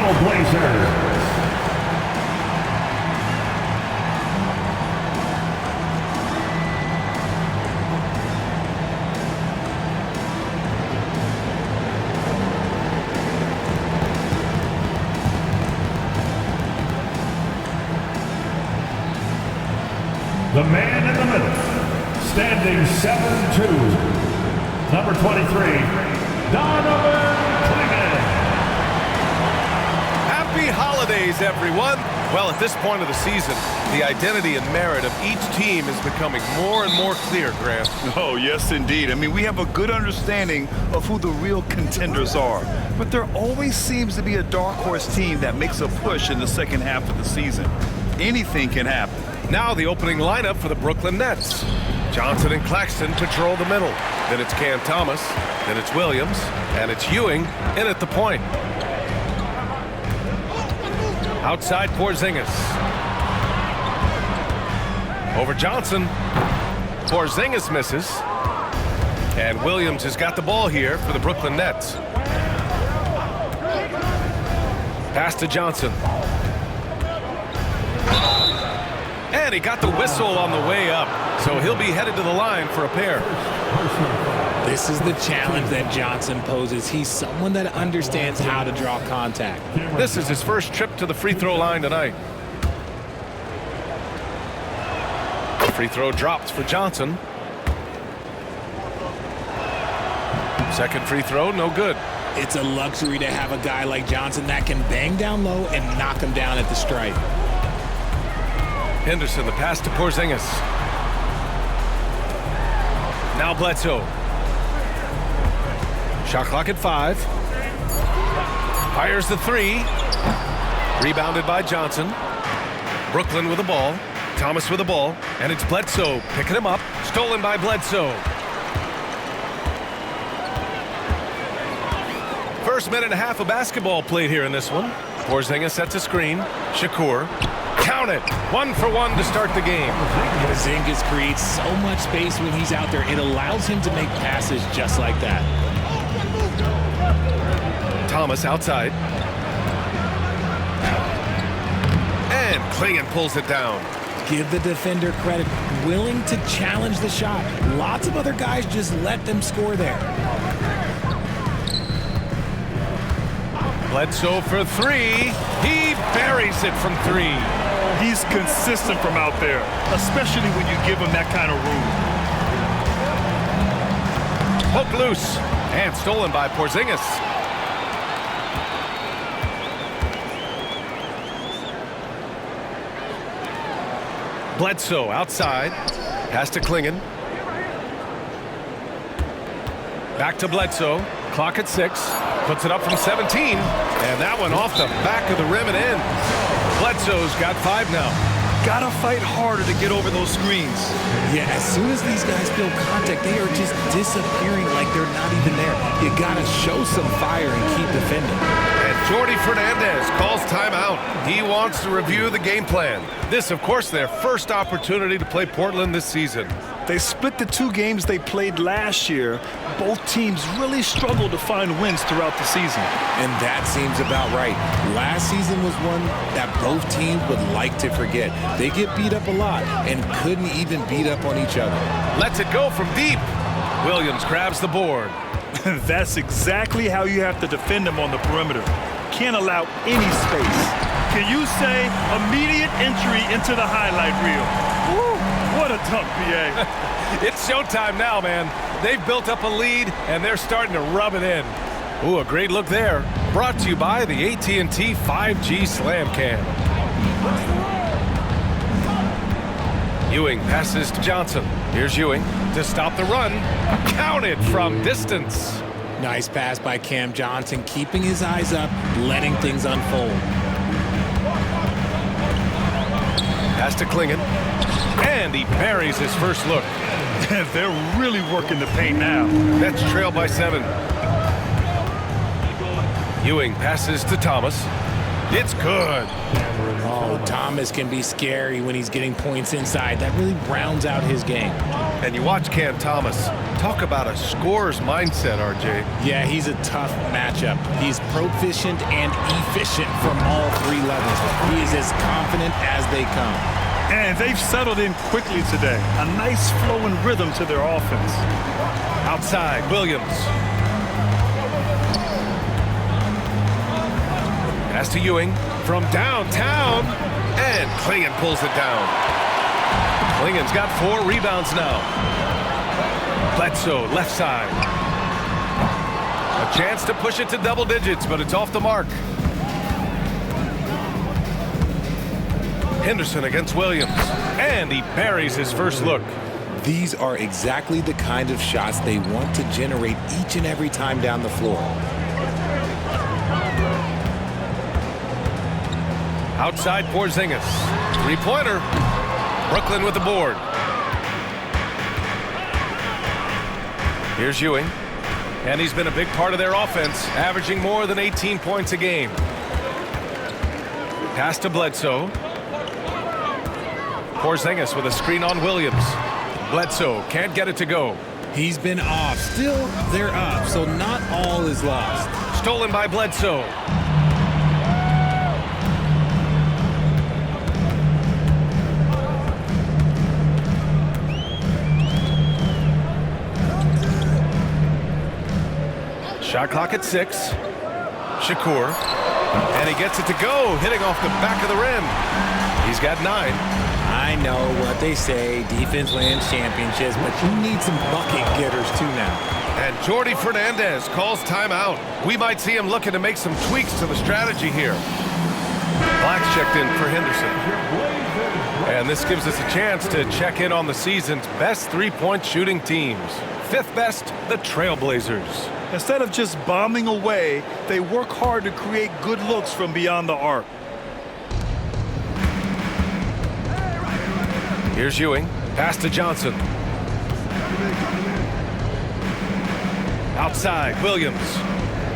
Trailblazers. The man in the middle, standing 7'2", number 23, Donovan Clingan. Happy holidays, everyone. Well, at this point of the season, the identity and merit of each team is becoming more and more clear, Grant. Oh, yes, indeed. I mean, we have a good understanding of who the real contenders are. But there always seems to be a dark horse team that makes a push in the second half of the season. Anything can happen. Now the opening lineup for the Brooklyn Nets. Johnson and Claxton patrol the middle. Then it's Cam Thomas. Then it's Williams. And it's Ewing in at the point. Outside Porzingis. Over Johnson. Porzingis misses. And Williams has got the ball here for the Brooklyn Nets. Pass to Johnson. And he got the whistle on the way up, so he'll be headed to the line for a pair. This is the challenge that Johnson poses. He's someone that understands how to draw contact. This is his first trip to the free throw line tonight. Free throw dropped for Johnson. Second free throw, no good. It's a luxury to have a guy like Johnson that can bang down low and knock him down at the stripe. Henderson, the pass to Porzingis. Now Bledsoe. Shot clock at 5. Fires the 3. Rebounded by Johnson. Brooklyn with the ball. Thomas with the ball. And it's Bledsoe picking him up. Stolen by Bledsoe. First minute and a half of basketball played here in this one. Porzingis sets a screen. Shakur. Count it. 1-for-1 to start the game. Porzingis creates so much space when he's out there. It allows him to make passes just like that. Thomas outside. And Clingan pulls it down. Give the defender credit. Willing to challenge the shot. Lots of other guys just let them score there. Bledsoe for 3. He buries it from 3. He's consistent from out there, especially when you give him that kind of room. Hook loose and stolen by Porzingis. Bledsoe outside. Pass to Clingan. Back to Bledsoe. Clock at 6. Puts it up from 17. And that one off the back of the rim and in. Bledsoe's got 5 now. Gotta fight harder to get over those screens. Yeah, as soon as these guys feel contact, they are just disappearing like they're not even there. You gotta show some fire and keep defending. And Jordi Fernandez calls timeout. He wants to review the game plan. This, of course, their first opportunity to play Portland this season. They split the 2 games they played last year. Both teams really struggled to find wins throughout the season. And that seems about right. Last season was one that both teams would like to forget. They get beat up a lot and couldn't even beat up on each other. Lets it go from deep. Williams grabs the board. That's exactly how you have to defend them on the perimeter. Can't allow any space. Can you say immediate entry into the highlight reel? Woo, what a dunk, BA. It's showtime now, man. They've built up a lead, and they're starting to rub it in. Ooh, a great look there. Brought to you by the AT&T 5G Slam Cam. Ewing passes to Johnson. Here's Ewing to stop the run. Counted from distance. Nice pass by Cam Johnson, keeping his eyes up, letting things unfold. Pass to Clingan. And he buries his first look. They're really working the paint now. Nets trail by 7. Ewing passes to Thomas. It's good. Oh, Thomas can be scary when he's getting points inside. That really rounds out his game. And you watch Cam Thomas. Talk about a scorer's mindset, RJ. Yeah, he's a tough matchup. He's proficient and efficient from all three levels. He is as confident as they come. And they've settled in quickly today. A nice flowing rhythm to their offense. Outside, Williams. Pass to Ewing from downtown, and Clingan pulls it down. Clingan's got 4 rebounds now. Bledsoe, left side. A chance to push it to double digits, but it's off the mark. Henderson against Williams, and he buries his first look. These are exactly the kind of shots they want to generate each and every time down the floor. Outside Porzingis. 3-pointer. Brooklyn with the board. Here's Ewing. And he's been a big part of their offense, averaging more than 18 points a game. Pass to Bledsoe. Porzingis with a screen on Williams. Bledsoe can't get it to go. He's been off. Still, they're up, so not all is lost. Stolen by Bledsoe. Shot clock at 6. Shakur. And he gets it to go, hitting off the back of the rim. He's got 9. I know what they say, defense wins championships, but you need some bucket getters too now. And Jordi Fernandez calls timeout. We might see him looking to make some tweaks to the strategy here. Black's checked in for Henderson. And this gives us a chance to check in on the season's best three-point shooting teams. 5th best, the Trailblazers. Instead of just bombing away, they work hard to create good looks from beyond the arc. Here's Ewing. Pass to Johnson. Outside, Williams.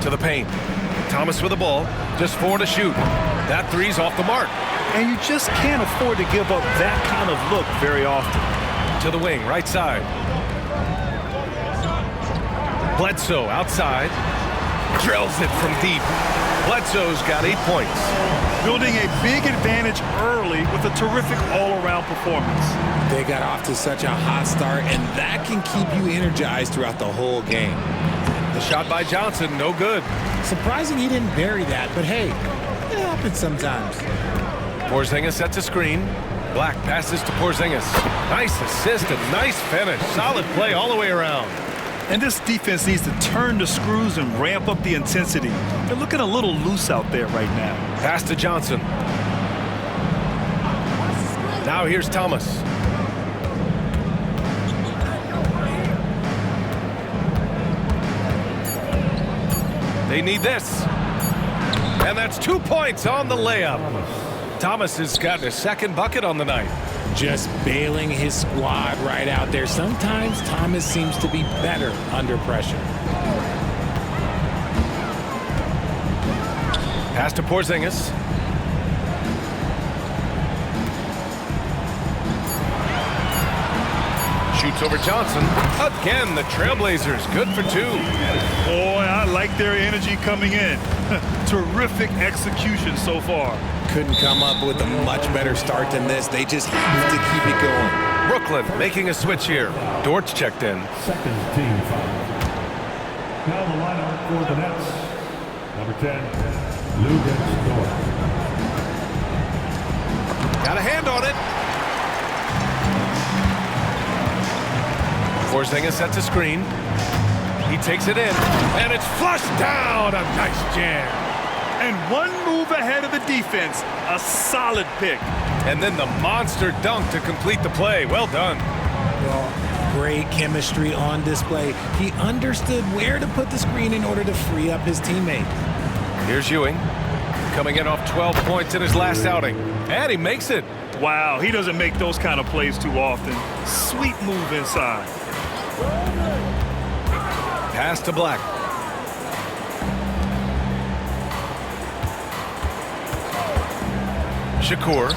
To the paint. Thomas with the ball. Just 4 to shoot. That 3's off the mark. And you just can't afford to give up that kind of look very often. To the wing, right side. Bledsoe outside. Drills it from deep. Bledsoe's got 8 points. Building a big advantage early with a terrific all-around performance. They got off to such a hot start, and that can keep you energized throughout the whole game. The shot by Johnson, no good. Surprising he didn't bury that, but hey, it happens sometimes. Porzingis sets a screen. Black passes to Porzingis. Nice assist and nice finish. Solid play all the way around. And this defense needs to turn the screws and ramp up the intensity. They're looking a little loose out there right now. Pass to Johnson. Now here's Thomas. They need this. And that's 2 points on the layup. Thomas has gotten his 2nd bucket on the night. Just bailing his squad right out there. Sometimes Thomas seems to be better under pressure. Pass to Porzingis. Shoots over Johnson. Again, the Trailblazers good for 2. Boy, I like their energy coming in. Terrific execution so far. Couldn't come up with a much better start than this. They just have to keep it going. Brooklyn making a switch here. Dort's checked in. 2nd team foul. Now the lineup for the Nets. Number 10, Luguentz Dort. Got a hand on it. Porzingis sets a screen. He takes it in, and it's flushed down. A nice jam. And one move ahead of the defense. A solid pick. And then the monster dunk to complete the play. Well done. Well, great chemistry on display. He understood where to put the screen in order to free up his teammate. Here's Ewing. Coming in off 12 points in his last outing. And he makes it. Wow, he doesn't make those kind of plays too often. Sweet move inside. Pass to Black. Shakur.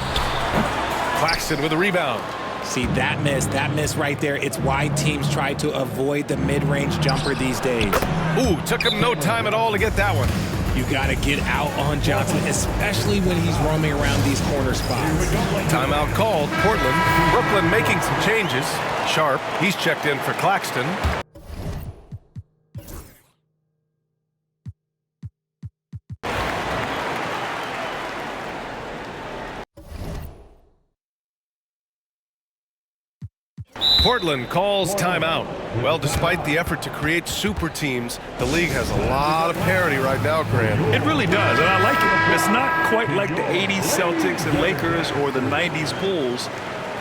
Claxton with a rebound. See, that miss right there, it's why teams try to avoid the mid-range jumper these days. Ooh, took him no time at all to get that one. You got to get out on Johnson, especially when he's roaming around these corner spots. Timeout called. Portland. Brooklyn making some changes. Sharp, he's checked in for Claxton. Portland calls timeout. Well, despite the effort to create super teams, the league has a lot of parity right now, Grant. It really does, and I like it. It's not quite like the 80s Celtics and Lakers or the 90s Bulls,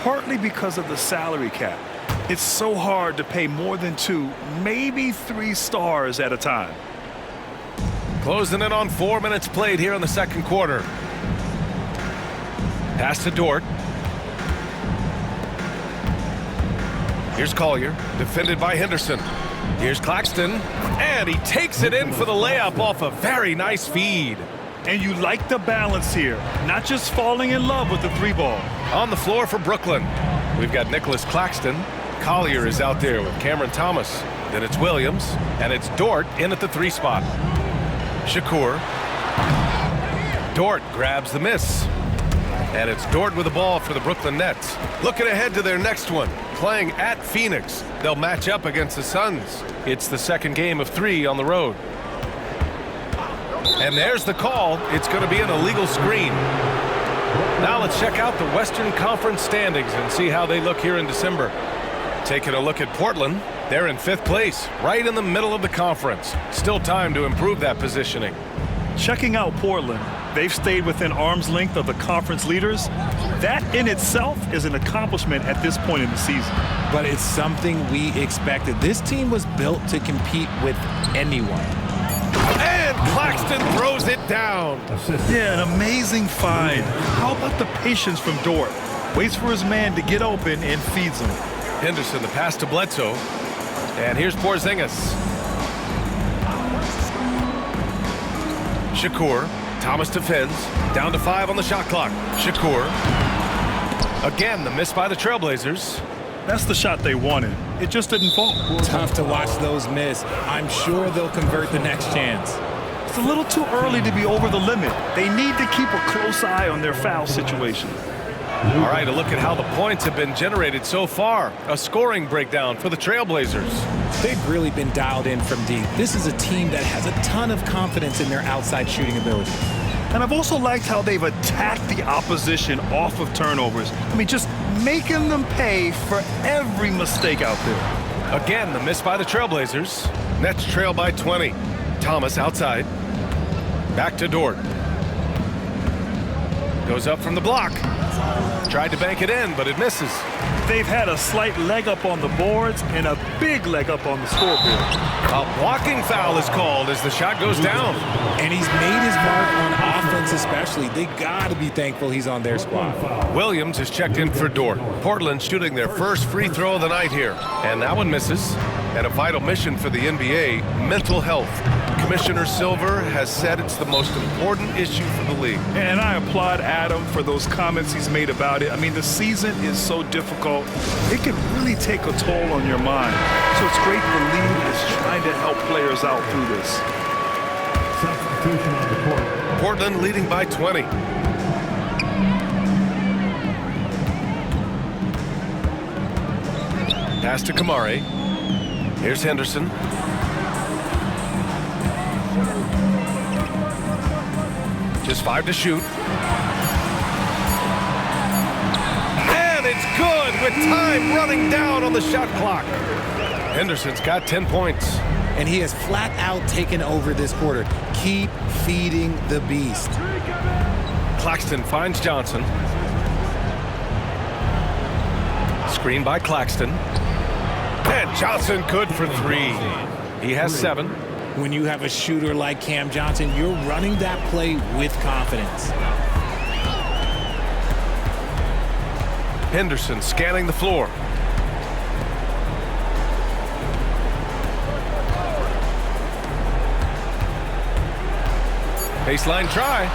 partly because of the salary cap. It's so hard to pay more than 2, maybe 3 stars at a time. Closing in on 4 minutes played here in the second quarter. Pass to Dort. Here's Collier, defended by Henderson. Here's Claxton, and he takes it in for the layup off a very nice feed. And you like the balance here, not just falling in love with the 3 ball. On the floor for Brooklyn, we've got Nicholas Claxton. Collier is out there with Cameron Thomas. Then it's Williams, and it's Dort in at the 3 spot. Shakur. Dort grabs the miss. And it's Dort with the ball for the Brooklyn Nets. Looking ahead to their next one, playing at Phoenix. They'll match up against the Suns. It's the second game of 3 on the road. And there's the call. It's going to be an illegal screen. Now let's check out the Western Conference standings and see how they look here in December. Taking a look at Portland, they're in 5th place, right in the middle of the conference. Still time to improve that positioning. Checking out Portland, they've stayed within arm's length of the conference leaders. That in itself is an accomplishment at this point in the season. But it's something we expected. This team was built to compete with anyone. And Claxton throws it down. Yeah, an amazing find. How about the patience from Dort? Waits for his man to get open and feeds him. Henderson, the pass to Bledsoe. And here's Porzingis. Shakur. Thomas defends. Down to 5 on the shot clock. Shakur. Again, the miss by the Trailblazers. That's the shot they wanted. It just didn't fall. Tough to watch those miss. I'm sure they'll convert the next chance. It's a little too early to be over the limit. They need to keep a close eye on their foul situation. All right, a look at how the points have been generated so far. A scoring breakdown for the Trailblazers. They've really been dialed in from deep. This is a team that has a ton of confidence in their outside shooting ability. And I've also liked how they've attacked the opposition off of turnovers. I mean, just making them pay for every mistake out there. Again, the miss by the Trailblazers. Nets trail by 20. Thomas outside. Back to Dort. Goes up from the block. Tried to bank it in, but it misses. They've had a slight leg up on the boards and a big leg up on the scoreboard. A blocking foul is called as the shot goes down. And he's made his mark on offense especially. They got to be thankful he's on their squad. Williams is checked in for Dort. Portland shooting their first free throw of the night here. And that one misses. And a vital mission for the NBA, mental health. Commissioner Silver has said it's the most important issue for the league. And I applaud Adam for those comments he's made about it. I mean, the season is so difficult. It can really take a toll on your mind. So it's great the league is trying to help players out through this. Substitution on the court. Portland leading by 20. Pass to Kamari. Here's Henderson. Just 5 to shoot. And it's good with time running down on the shot clock. Henderson's got 10 points. And he has flat out taken over this quarter. Keep feeding the beast. Claxton finds Johnson. Screen by Claxton. And Johnson good for 3. He has 7. When you have a shooter like Cam Johnson, you're running that play with confidence. Henderson scanning the floor. Baseline try.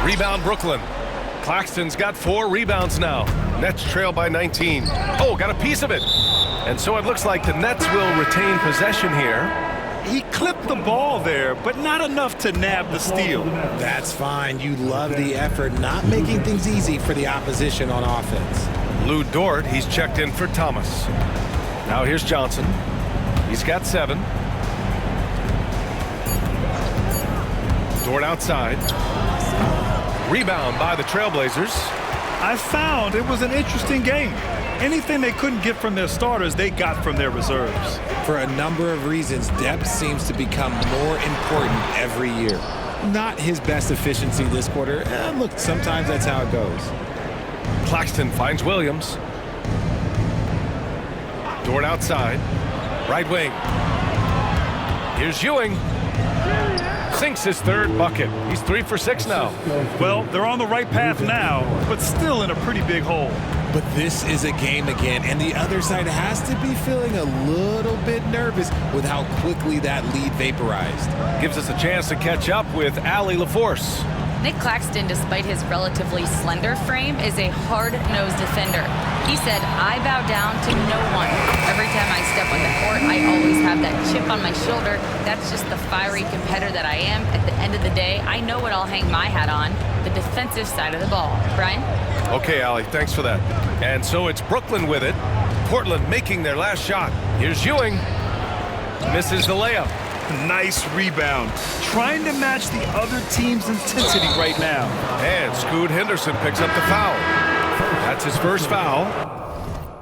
Rebound Brooklyn. Claxton's got 4 rebounds now. Nets trail by 19. Oh, got a piece of it. And so it looks like the Nets will retain possession here. He clipped the ball there, but not enough to nab the steal. That's fine. You love the effort, not making things easy for the opposition on offense. Lou Dort, he's checked in for Thomas. Now here's Johnson. He's got 7. Dort outside. Rebound by the Trailblazers. I found it was an interesting game. Anything they couldn't get from their starters, they got from their reserves. For a number of reasons, depth seems to become more important every year. Not his best efficiency this quarter. Look, sometimes that's how it goes. Claxton finds Williams. Dort outside. Right wing. Here's Ewing. Sinks his 3rd bucket. He's 3 for 6 now. Well, they're on the right path now, but still in a pretty big hole. But this is a game again, and the other side has to be feeling a little bit nervous with how quickly that lead vaporized. Gives us a chance to catch up with Allie LaForce. Nick Claxton, despite his relatively slender frame, is a hard-nosed defender. He said, "I bow down to no one. Every time I step on the court, I always have that chip on my shoulder. That's just the fiery competitor that I am. At the end of the day, I know what I'll hang my hat on, the defensive side of the ball." Brian? Okay, Allie, thanks for that. And so it's Brooklyn with it. Portland making their last shot. Here's Ewing. Misses the layup. Nice rebound. Trying to match the other team's intensity right now. And Scoot Henderson picks up the foul. That's his first foul.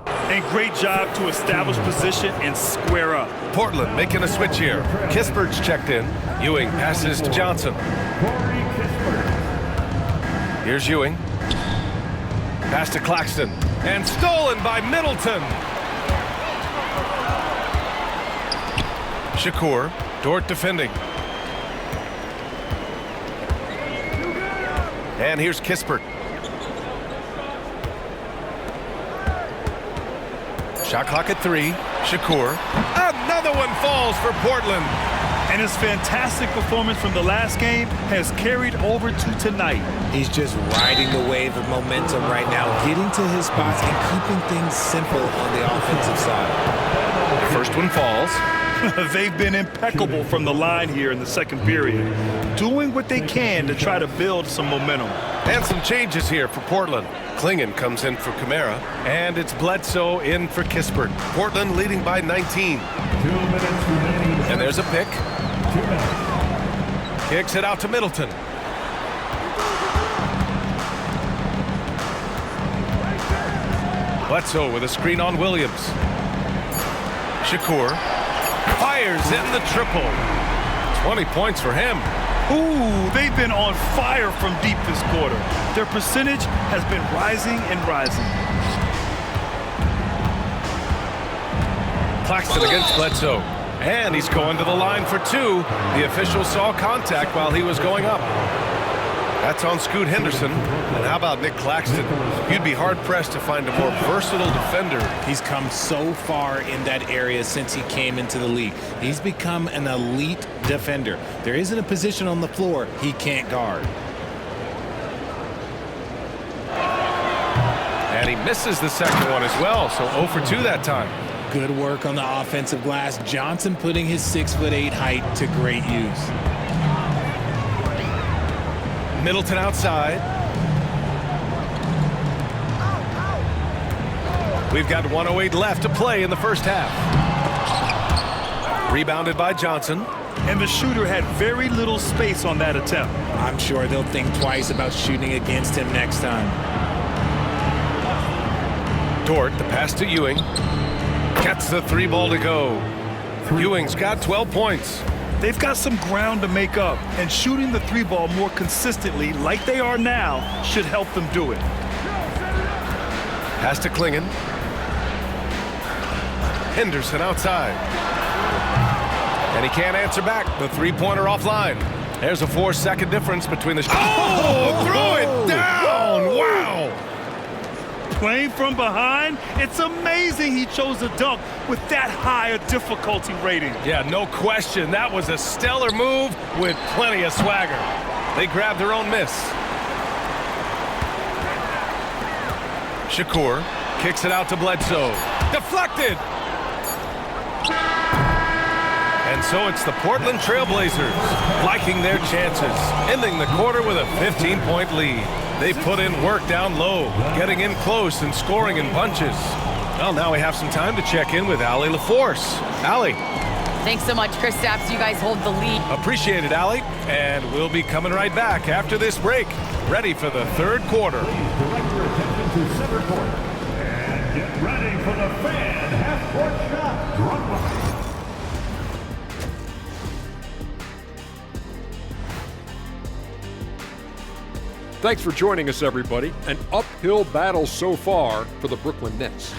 And great job to establish position and square up. Portland making a switch here. Kispert's checked in. Ewing passes to Johnson. Here's Ewing. Pass to Claxton. And stolen by Middleton. Shakur. Dort defending. And here's Kispert. Shot clock at 3. Shakur. Another one falls for Portland. And his fantastic performance from the last game has carried over to tonight. He's just riding the wave of momentum right now, getting to his spots and keeping things simple on the offensive side. First one falls. They've been impeccable from the line here in the second period, doing what they can to try to build some momentum. And some changes here for Portland. Klingon comes in for Kamara, and it's Bledsoe in for Kispert. Portland leading by 19. 2 minutes remaining. And there's a pick. 2 minutes. Kicks it out to Middleton. Bledsoe with a screen on Williams. Shakur fires in the triple. 20 points for him. Ooh, they've been on fire from deep this quarter. Their percentage has been rising and rising. Claxton against Bledsoe. And he's going to the line for 2. The official saw contact while he was going up. That's on Scoot Henderson. And how about Nick Claxton? You'd be hard-pressed to find a more versatile defender. He's come so far in that area since he came into the league. He's become an elite defender. There isn't a position on the floor he can't guard. And he misses the second one as well, so 0 for 2 that time. Good work on the offensive glass. Johnson putting his 6'8" height to great use. Middleton outside. We've got 1:08 left to play in the first half. Rebounded by Johnson. And the shooter had very little space on that attempt. I'm sure they'll think twice about shooting against him next time. Dort, the pass to Ewing. Gets the 3 ball to go. Ewing's got 12 points. They've got some ground to make up, and shooting the 3 ball more consistently like they are now should help them do it. Pass to Klingon. Henderson outside. And he can't answer back. The 3-pointer offline. There's a 4-second difference between the... Oh! Throw it down! Wow! Playing from behind, it's amazing he chose a dunk with that high a difficulty rating. Yeah, no question. That was a stellar move with plenty of swagger. They grabbed their own miss. Shakur kicks it out to Bledsoe. Deflected! And so it's the Portland Trailblazers liking their chances, ending the quarter with a 15-point lead. They put in work down low, getting in close and scoring in bunches. Well, now we have some time to check in with Allie LaForce. Allie. Thanks so much, Chris Stapps. You guys hold the lead. Appreciate it, Allie. And we'll be coming right back after this break. Ready for the third quarter. Direct your attention to center court. And get ready for the fan half-court shot. Drop by. Thanks for joining us, everybody. An uphill battle so far for the Brooklyn Nets.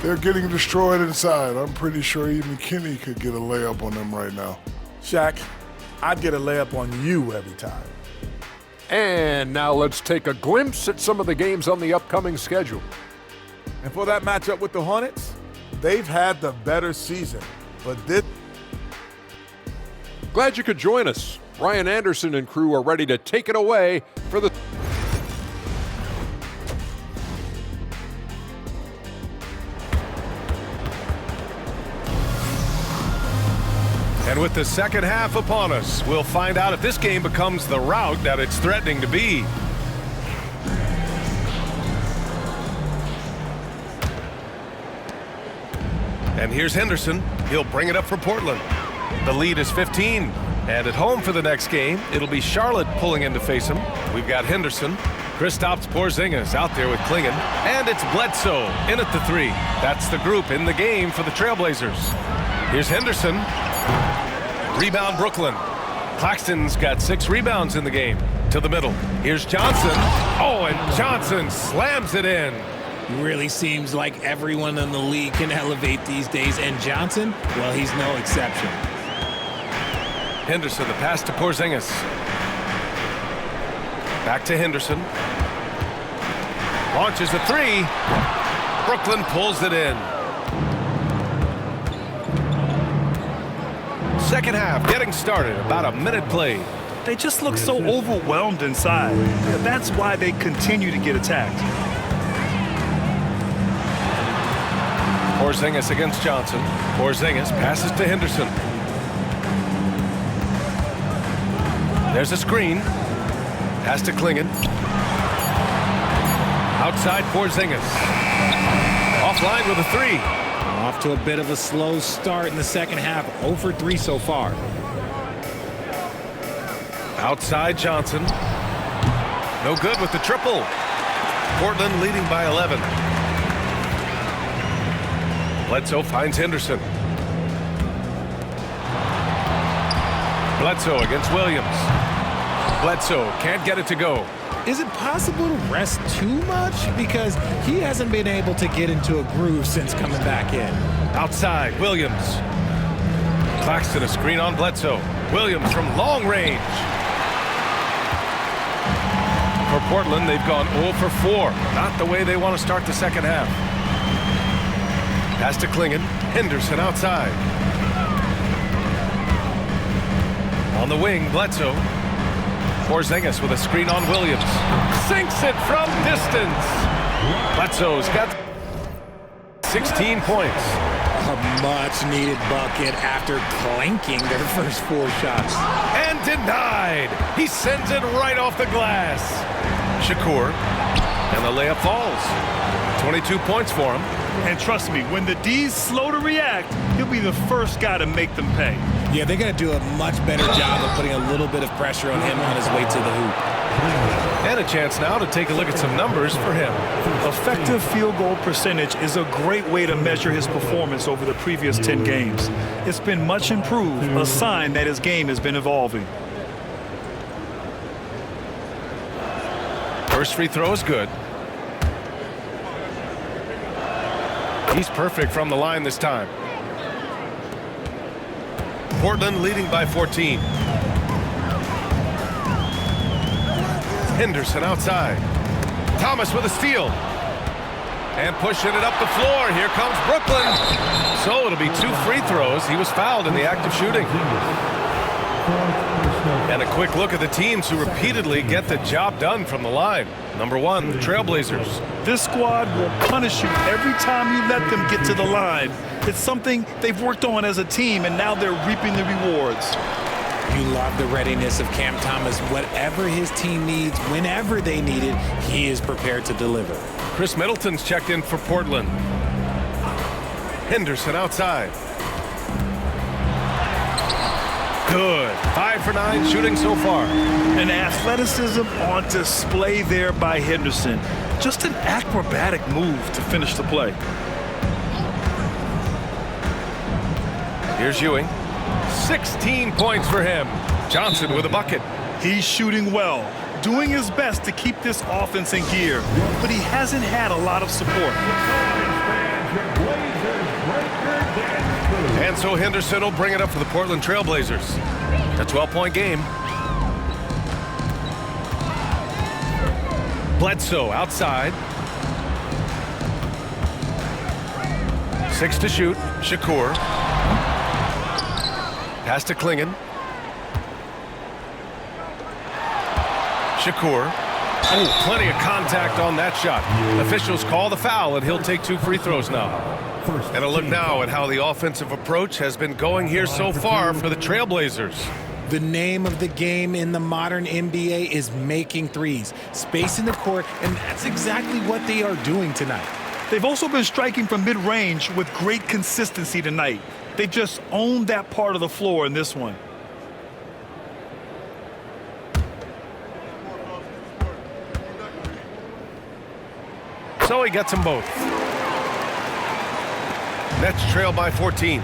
They're getting destroyed inside. I'm pretty sure even Kenny could get a layup on them right now. Shaq, I'd get a layup on you every time. And now let's take a glimpse at some of the games on the upcoming schedule. And for that matchup with the Hornets, they've had the better season, but this... Glad you could join us. Ryan Anderson and crew are ready to take it away for the... And with the second half upon us, we'll find out if this game becomes the rout that it's threatening to be. And here's Henderson. He'll bring it up for Portland. The lead is 15. And at home for the next game, it'll be Charlotte pulling in to face him. We've got Henderson. Kristaps Porzingis out there with Klingon. And it's Bledsoe in at the 3. That's the group in the game for the Trailblazers. Here's Henderson. Rebound Brooklyn. Claxton's got 6 rebounds in the game. To the middle. Here's Johnson. Oh, and Johnson slams it in. Really seems like everyone in the league can elevate these days, and Johnson, well, he's no exception. Henderson, the pass to Porzingis. Back to Henderson. Launches a 3. Brooklyn pulls it in. Second half getting started, about a minute played. They just look so overwhelmed inside. That's why they continue to get attacked. Porzingis against Johnson. Porzingis passes to Henderson. There's a screen. Pass to Klingon. Outside Porzingis. Offline with a 3. Off to a bit of a slow start in the second half. 0 for 3 so far. Outside Johnson. No good with the triple. Portland leading by 11. Bledsoe finds Henderson. Bledsoe against Williams. Bledsoe can't get it to go. Is it possible to rest too much? Because he hasn't been able to get into a groove since coming back in. Outside, Williams. Claxton a screen on Bledsoe. Williams from long range. For Portland, they've gone 0 for 4. Not the way they want to start the second half. Pass to Klingon. Henderson outside. On the wing, Bledsoe. Porzingis with a screen on Williams. Sinks it from distance. Bledsoe's got 16 points. A much-needed bucket after clanking their first 4 shots. And denied. He sends it right off the glass. Shakur. And the layup falls. 22 points for him. And trust me, when the D's slow to react, he'll be the first guy to make them pay. Yeah, they're going to do a much better job of putting a little bit of pressure on him on his way to the hoop. And a chance now to take a look at some numbers for him. Effective field goal percentage is a great way to measure his performance over the previous 10 games. It's been much improved, a sign that his game has been evolving. First free throw is good. He's perfect from the line this time. Portland leading by 14. Henderson outside. Thomas with a steal. And pushing it up the floor. Here comes Brooklyn. So it'll be 2 free throws. He was fouled in the act of shooting. And a quick look at the teams who repeatedly get the job done from the line. Number 1, the Trailblazers. This squad will punish you every time you let them get to the line. It's something they've worked on as a team, and now they're reaping the rewards. You love the readiness of Cam Thomas. Whatever his team needs, whenever they need it, he is prepared to deliver. Chris Middleton's checked in for Portland. Henderson outside. Good. 5 for 9 shooting so far. And athleticism on display there by Henderson. Just an acrobatic move to finish the play. Here's Ewing. 16 points for him. Johnson with a bucket. He's shooting well, doing his best to keep this offense in gear, but he hasn't had a lot of support. And so Henderson will bring it up for the Portland Trailblazers. A 12-point game. Bledsoe outside. 6 to shoot. Shakur. Pass to Klingon. Shakur. Oh, plenty of contact on that shot. Officials call the foul, and he'll take 2 free throws now. And a look now at how the offensive approach has been going here so far for the Trailblazers. The name of the game in the modern NBA is making threes, spacing the court, and that's exactly what they are doing tonight. They've also been striking from mid-range with great consistency tonight. They just owned that part of the floor in this one. So he gets them both. Nets trail by 14.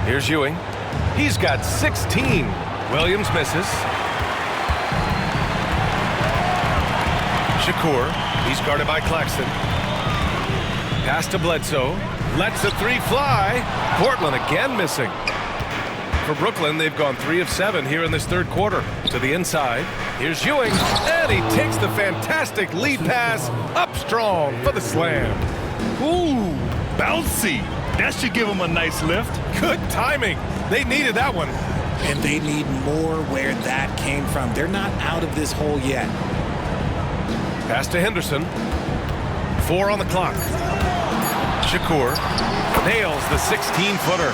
Here's Ewing. He's got 16. Williams misses. Shakur. He's guarded by Claxton. Pass to Bledsoe. Lets the 3 fly. Portland again missing. For Brooklyn, they've gone 3 of 7 here in this third quarter. To the inside. Here's Ewing. And he takes the fantastic lead pass up strong for the slam. Ooh, bouncy. That should give him a nice lift. Good timing. They needed that one. And they need more where that came from. They're not out of this hole yet. Pass to Henderson. 4 on the clock. Shakur nails the 16-footer.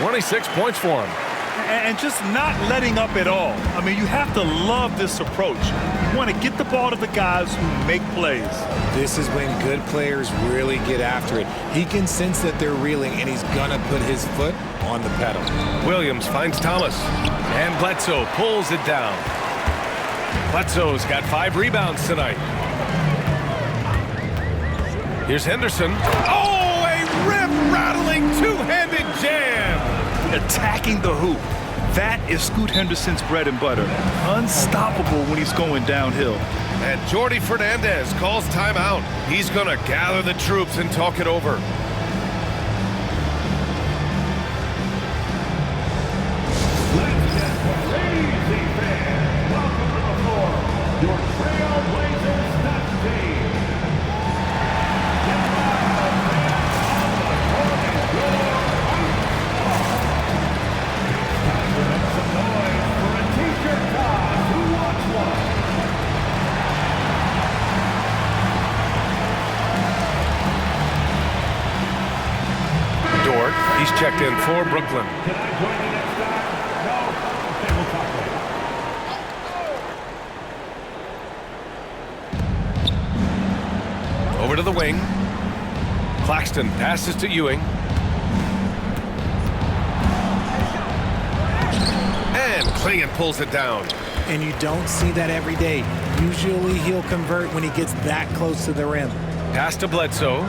26 points for him. And just not letting up at all. I mean, you have to love this approach. You want to get the ball to the guys who make plays. This is when good players really get after it. He can sense that they're reeling, and he's going to put his foot on the pedal. Williams finds Thomas. And Bledsoe pulls it down. Bledsoe's got 5 rebounds tonight. Here's Henderson. Oh, a rip-rattling two-handed jam. Attacking the hoop. That is Scoot Henderson's bread and butter. Unstoppable when he's going downhill. And Jordi Fernandez calls timeout. He's going to gather the troops and talk it over. Ladies and crazy fans, welcome to the floor. Your Trailblazers Nuts team. Dort, he's checked in for Brooklyn. Can I join you next time? No? Okay, we'll talk later. Over to the wing. Claxton passes to Ewing. And Klingon pulls it down. And you don't see that every day. Usually he'll convert when he gets that close to the rim. Pass to Bledsoe.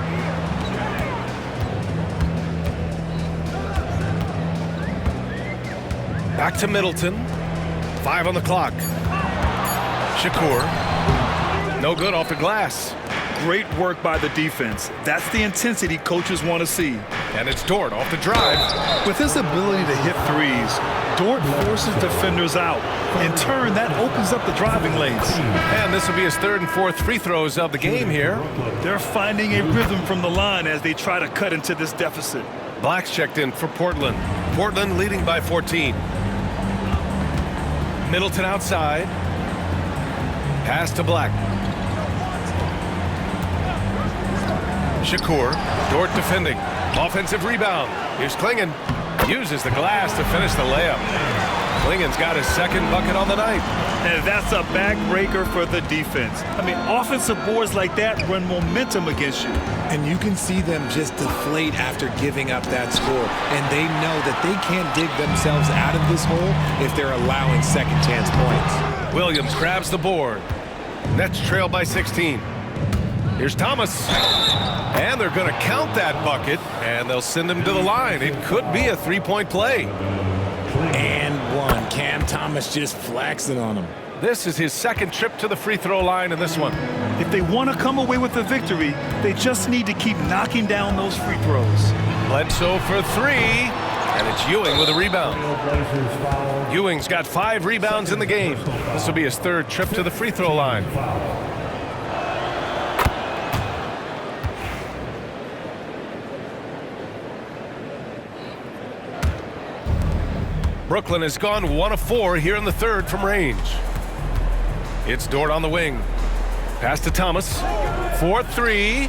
Back to Middleton. 5 on the clock. Shakur. No good off the glass. Great work by the defense. That's the intensity coaches want to see. And it's Dort off the drive. With his ability to hit threes, Dort forces defenders out. In turn, that opens up the driving lanes. And this will be his 3rd and 4th free throws of the game here. They're finding a rhythm from the line as they try to cut into this deficit. Black's checked in for Portland. Portland leading by 14. Middleton outside. Pass to Black. Shakur. Dort defending. Offensive rebound. Here's Klingon. Uses the glass to finish the layup. Klingon's got his second bucket on the night. And that's a backbreaker for the defense. I mean, offensive boards like that run momentum against you. And you can see them just deflate after giving up that score. And they know that they can't dig themselves out of this hole if they're allowing second chance points. Williams grabs the board. Nets trail by 16. Here's Thomas. And they're going to count that bucket, and they'll send him to the line. It could be a three-point play. And one. Cam Thomas just flexing on him. This is his second trip to the free throw line in this one. If they want to come away with the victory, they just need to keep knocking down those free throws. Bledsoe for three, and it's Ewing with a rebound. Ewing's got 5 rebounds in the game. This will be his third trip to the free throw line. Brooklyn has gone 1 of 4 here in the third from range. It's Dort on the wing. Pass to Thomas. 4-3.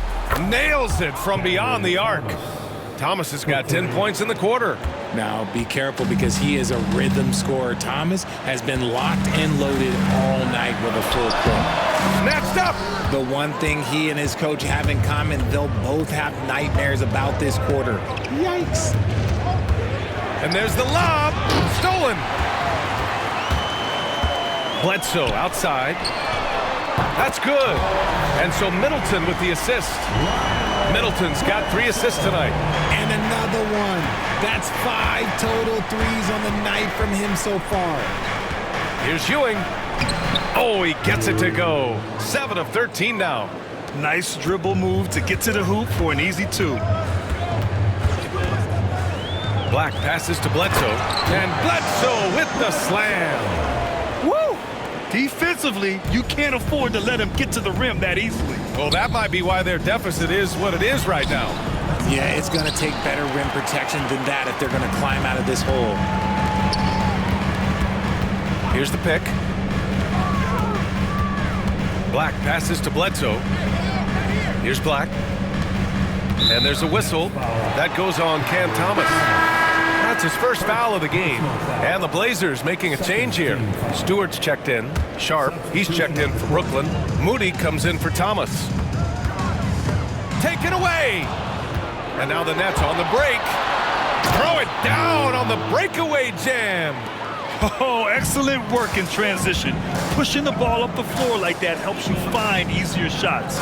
Nails it from beyond the arc. Thomas has got 10 points in the quarter. Now, be careful because he is a rhythm scorer. Thomas has been locked and loaded all night with a full court. Snatched up. The one thing he and his coach have in common, they'll both have nightmares about this quarter. Yikes. And there's the lob. Stolen. Bledsoe outside. That's good. And so Middleton with the assist. Middleton's got 3 assists tonight. And another one. That's 5 total threes on the night from him so far. Here's Ewing. Oh, he gets it to go. 7 of 13 now. Nice dribble move to get to the hoop for an easy 2. Black passes to Bledsoe. And Bledsoe with the slam. Woo! Defensively, you can't afford to let him get to the rim that easily. Well, that might be why their deficit is what it is right now. Yeah, it's going to take better rim protection than that if they're going to climb out of this hole. Here's the pick. Black passes to Bledsoe. Here's Black. And there's a whistle. That goes on Cam Thomas. That's his first foul of the game. And the Blazers making a change here. Stewart's checked in. Sharp, he's checked in for Brooklyn. Moody comes in for Thomas. Taken away. And now the Nets on the break. Throw it down on the breakaway jam. Oh, excellent work in transition. Pushing the ball up the floor like that helps you find easier shots.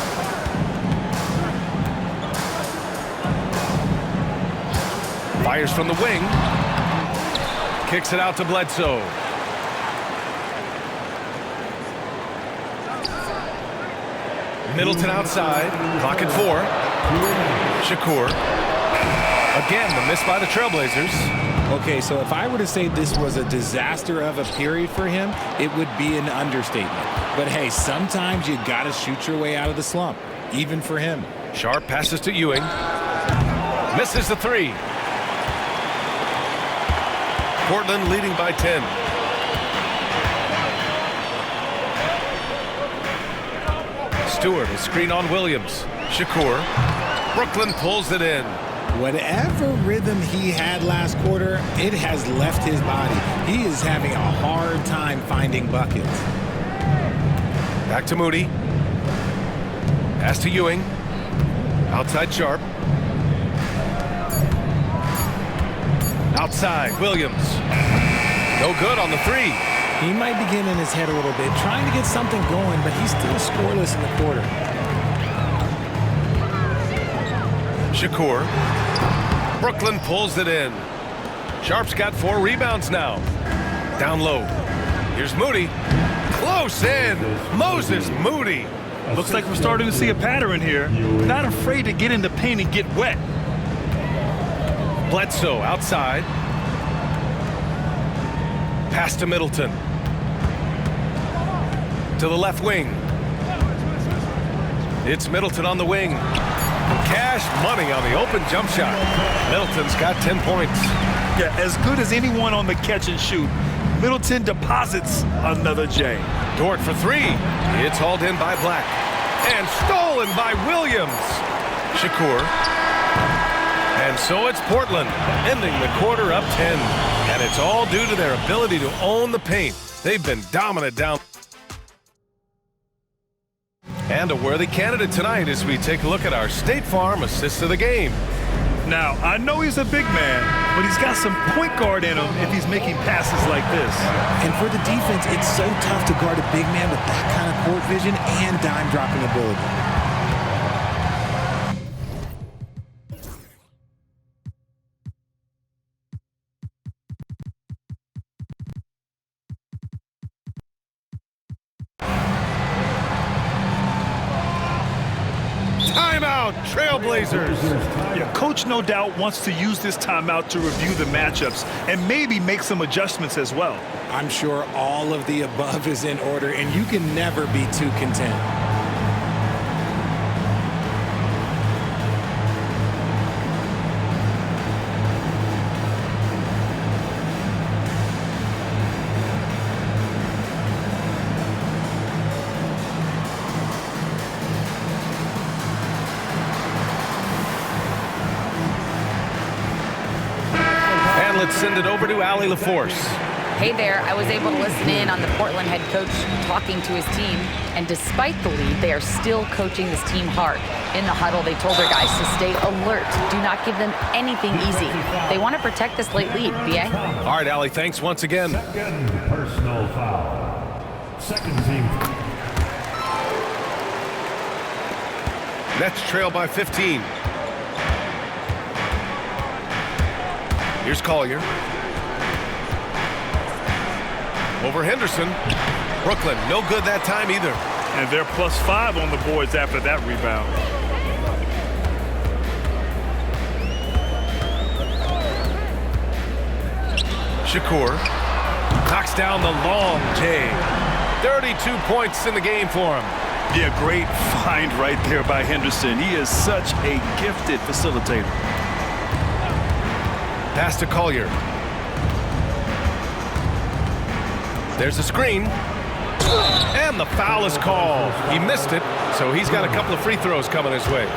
Fires from the wing. Kicks it out to Bledsoe. Middleton outside. Clock at 4. Shakur. Again, the miss by the Trailblazers. Okay, so if I were to say this was a disaster of a period for him, it would be an understatement. But hey, sometimes you got to shoot your way out of the slump, even for him. Sharp passes to Ewing. Misses the 3. Portland leading by 10. Stewart, a screen on Williams. Shakur. Brooklyn pulls it in. Whatever rhythm he had last quarter, it has left his body. He is having a hard time finding buckets. Back to Moody. Pass to Ewing. Outside Sharp. Outside Williams. No good on the 3. He might be getting in his head a little bit, trying to get something going, but he's still scoreless in the quarter. Shakur. Brooklyn pulls it in. Sharp's got 4 rebounds now. Down low. Here's Moody. Close in. Moses Moody. Looks like we're starting to see a pattern here. Not afraid to get in the paint and get wet. Bledsoe outside. Pass to Middleton. To the left wing. It's Middleton on the wing. Cash money on the open jump shot. Middleton's got 10 points. Yeah, as good as anyone on the catch and shoot. Middleton deposits another J. Dort for three. It's hauled in by Black. And stolen by Williams. Shakur. And so it's Portland, ending the quarter up 10. And it's all due to their ability to own the paint. They've been dominant down. And a worthy candidate tonight as we take a look at our State Farm assist of the game. Now, I know he's a big man, but he's got some point guard in him if he's making passes like this. And for the defense, it's so tough to guard a big man with that kind of court vision and dime dropping ability. Timeout, Trailblazers. Yeah, coach no doubt wants to use this timeout to review the matchups and maybe make some adjustments as well. I'm sure all of the above is in order, and you can never be too content. Let's send it over to Allie LaForce. Hey there, I was able to listen in on the Portland head coach talking to his team, and despite the lead, they are still coaching this team hard. In the huddle, they told their guys to stay alert. Do not give them anything easy. They want to protect this late lead, B.A. All right, Allie, thanks once again. Second personal foul. Second team. Nets trail by 15. Here's Collier. Over Henderson. Brooklyn, no good that time either. And they're +5 on the boards after that rebound. Shakur knocks down the long J. 32 points in the game for him. Yeah, great find right there by Henderson. He is such a gifted facilitator. Pass to Collier. There's a screen. And the foul is called. He missed it, so he's got a couple of free throws coming his way.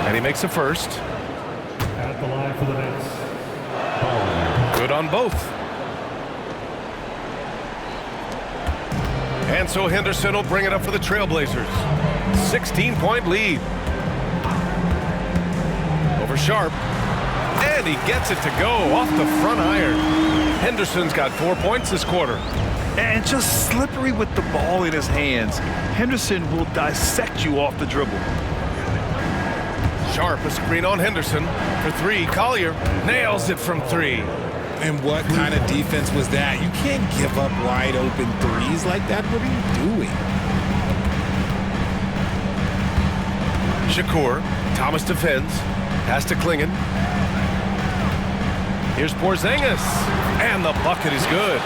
And he makes a first. At the line for the Nets. Good on both. And so Henderson will bring it up for the Trailblazers. 16-point lead. Over Sharp. And he gets it to go off the front iron. Henderson's got 4 points this quarter. And just slippery with the ball in his hands. Henderson will dissect you off the dribble. Sharp, a screen on Henderson. For three, Collier nails it from three. And what kind of defense was that? You can't give up wide open threes like that. What are you doing? Shakur, Thomas defends. Pass to Klingon. Here's Porzingis. And the bucket is good.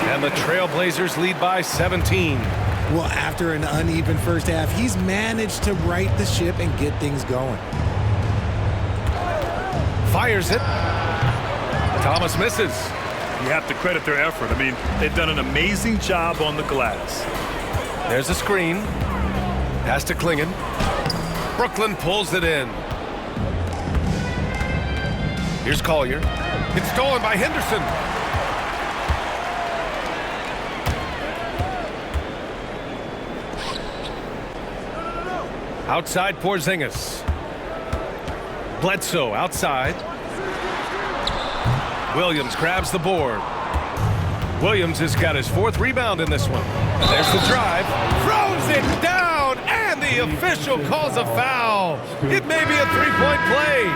And the Trailblazers lead by 17. Well, after an uneven first half, he's managed to right the ship and get things going. Fires it. Thomas misses. You have to credit their effort. I mean, they've done an amazing job on the glass. There's a screen. Pass to Klingon. Brooklyn pulls it in. Here's Collier. It's stolen by Henderson. Outside Porzingis. Bledsoe outside. Williams grabs the board. Williams has got his fourth rebound in this one. There's the drive. Throws it down, and the official calls a foul. It may be a three-point play.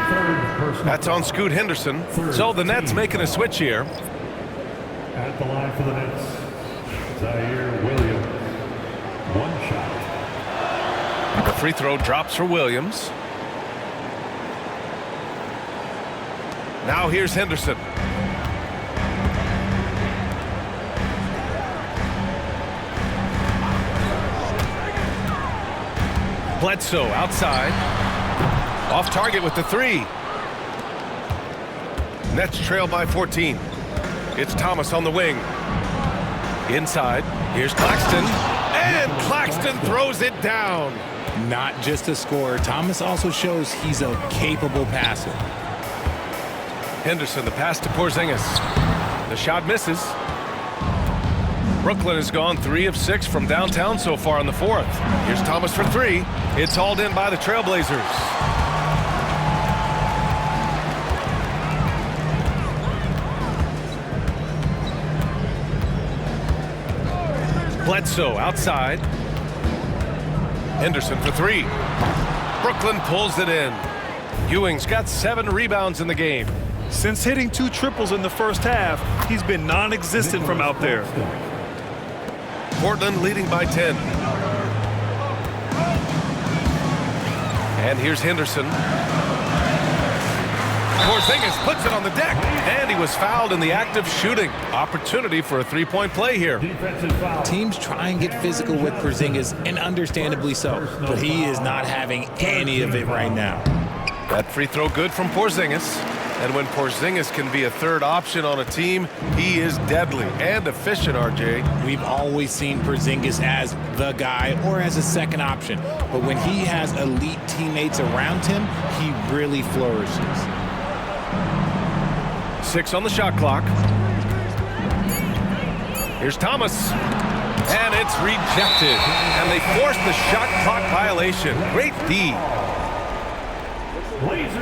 That's on Scoot Henderson. So the Nets making a switch here. At the line for the Nets, Zaire Williams. One shot. The free throw drops for Williams. Now here's Henderson. Bledsoe outside. Off target with the three. Nets trail by 14. It's Thomas on the wing. Inside, here's Claxton. And Claxton throws it down. Not just a scorer, Thomas also shows he's a capable passer. Henderson, the pass to Porzingis. The shot misses. Brooklyn has gone 3 of 6 from downtown so far in the fourth. Here's Thomas for 3. It's hauled in by the Trailblazers. Bledsoe outside. Henderson for 3. Brooklyn pulls it in. Ewing's got 7 rebounds in the game. Since hitting 2 triples in the first half, he's been non-existent from out there. Portland leading by 10. And here's Henderson. Porzingis puts it on the deck, and he was fouled in the act of shooting. Opportunity for a 3-point play here. Teams try and get physical with Porzingis, and understandably so, but he is not having any of it right now. That free throw good from Porzingis. And when Porzingis can be a third option on a team, he is deadly and efficient, RJ. We've always seen Porzingis as the guy or as a second option, but when he has elite teammates around him, he really flourishes. 6 on the shot clock. Here's Thomas. And it's rejected. And they force the shot clock violation. Great D.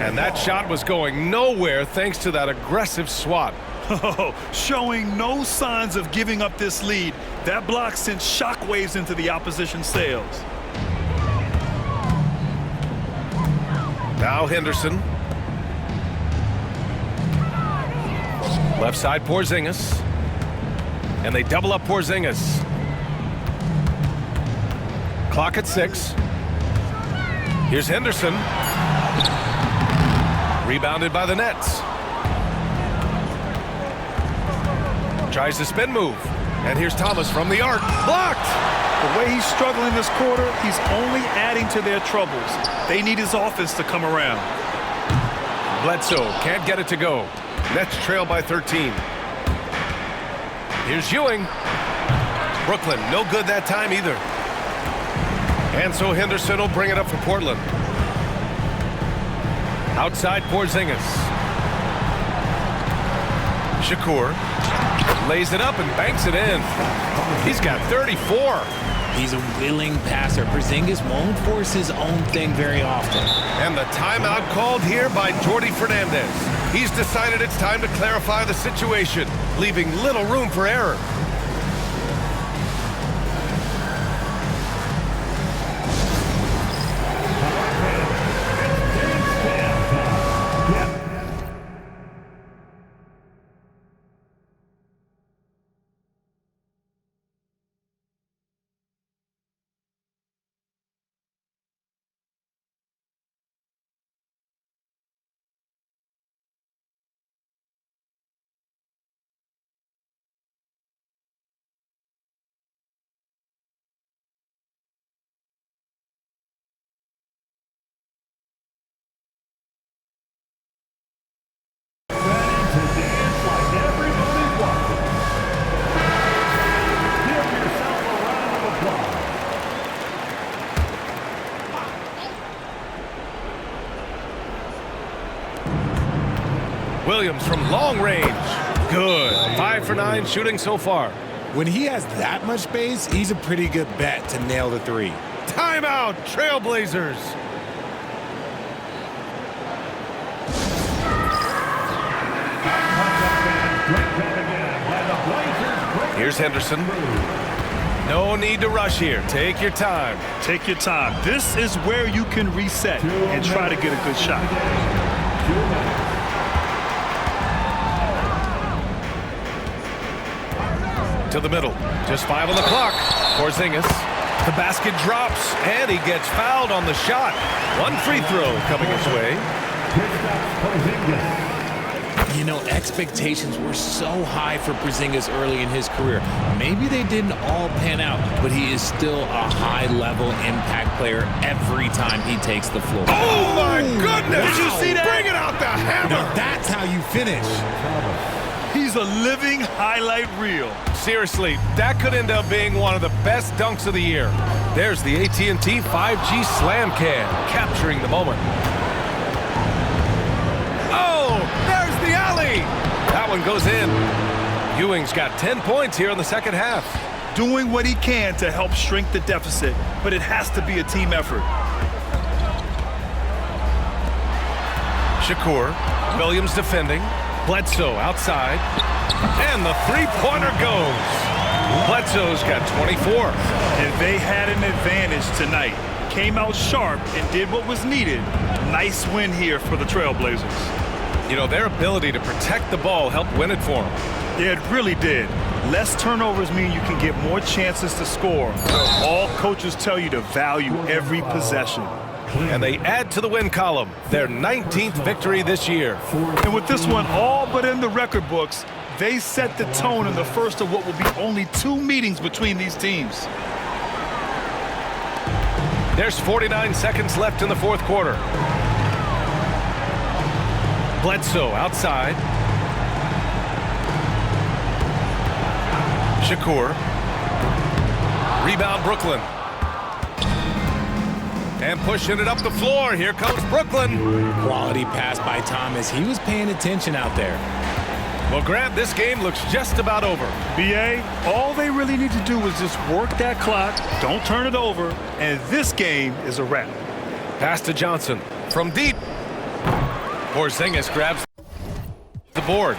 And that shot was going nowhere thanks to that aggressive swat. Oh, showing no signs of giving up this lead. That block sent shockwaves into the opposition sails. Now Henderson. Left side Porzingis. And they double up Porzingis. Clock at 6. Here's Henderson. Rebounded by the Nets. Tries the spin move. And here's Thomas from the arc. Blocked! The way he's struggling this quarter, he's only adding to their troubles. They need his offense to come around. Bledsoe can't get it to go. Nets trail by 13. Here's Ewing. Brooklyn, no good that time either. And so Henderson will bring it up for Portland. Outside Porzingis. Shakur lays it up and banks it in. He's got 34. He's a willing passer. Porzingis won't force his own thing very often. And the timeout called here by Jordi Fernandez. He's decided it's time to clarify the situation, leaving little room for error. Williams from long range. Good. 5 for 9 shooting so far. When he has that much space, he's a pretty good bet to nail the 3. Timeout, Trailblazers. Here's Henderson. No need to rush here. Take your time. Take your time. This is where you can reset and try to get a good shot. To the middle. Just 5 on the clock. Porzingis. The basket drops, and he gets fouled on the shot. 1 free throw coming his way. You know, expectations were so high for Porzingis early in his career. Maybe they didn't all pan out, but he is still a high-level impact player every time he takes the floor. Oh, my goodness! Did you see that? Bring it out the hammer! Now that's how you finish. He's a living highlight reel. Seriously, that could end up being one of the best dunks of the year. There's the AT&T 5G Slam Can, capturing the moment. Oh, there's the alley! That one goes in. Ewing's got 10 points here in the second half. Doing what he can to help shrink the deficit, but it has to be a team effort. Shakur, Williams defending. Bledsoe outside. And the three-pointer goes. Bledsoe's got 24. And they had an advantage tonight. Came out sharp and did what was needed. Nice win here for the Trailblazers. You know, their ability to protect the ball helped win it for them. Yeah, it really did. Less turnovers mean you can get more chances to score. All coaches tell you to value every possession. And they add to the win column, their 19th victory this year. And with this one all but in the record books, they set the tone in the first of what will be only 2 meetings between these teams. There's 49 seconds left in the fourth quarter. Bledsoe outside. Shakur. Rebound Brooklyn. And pushing it up the floor. Here comes Brooklyn. Quality pass by Thomas. He was paying attention out there. Well, Grant, this game looks just about over. BA, all they really need to do is just work that clock, don't turn it over, and this game is a wrap. Pass to Johnson from deep. Porzingis grabs the board.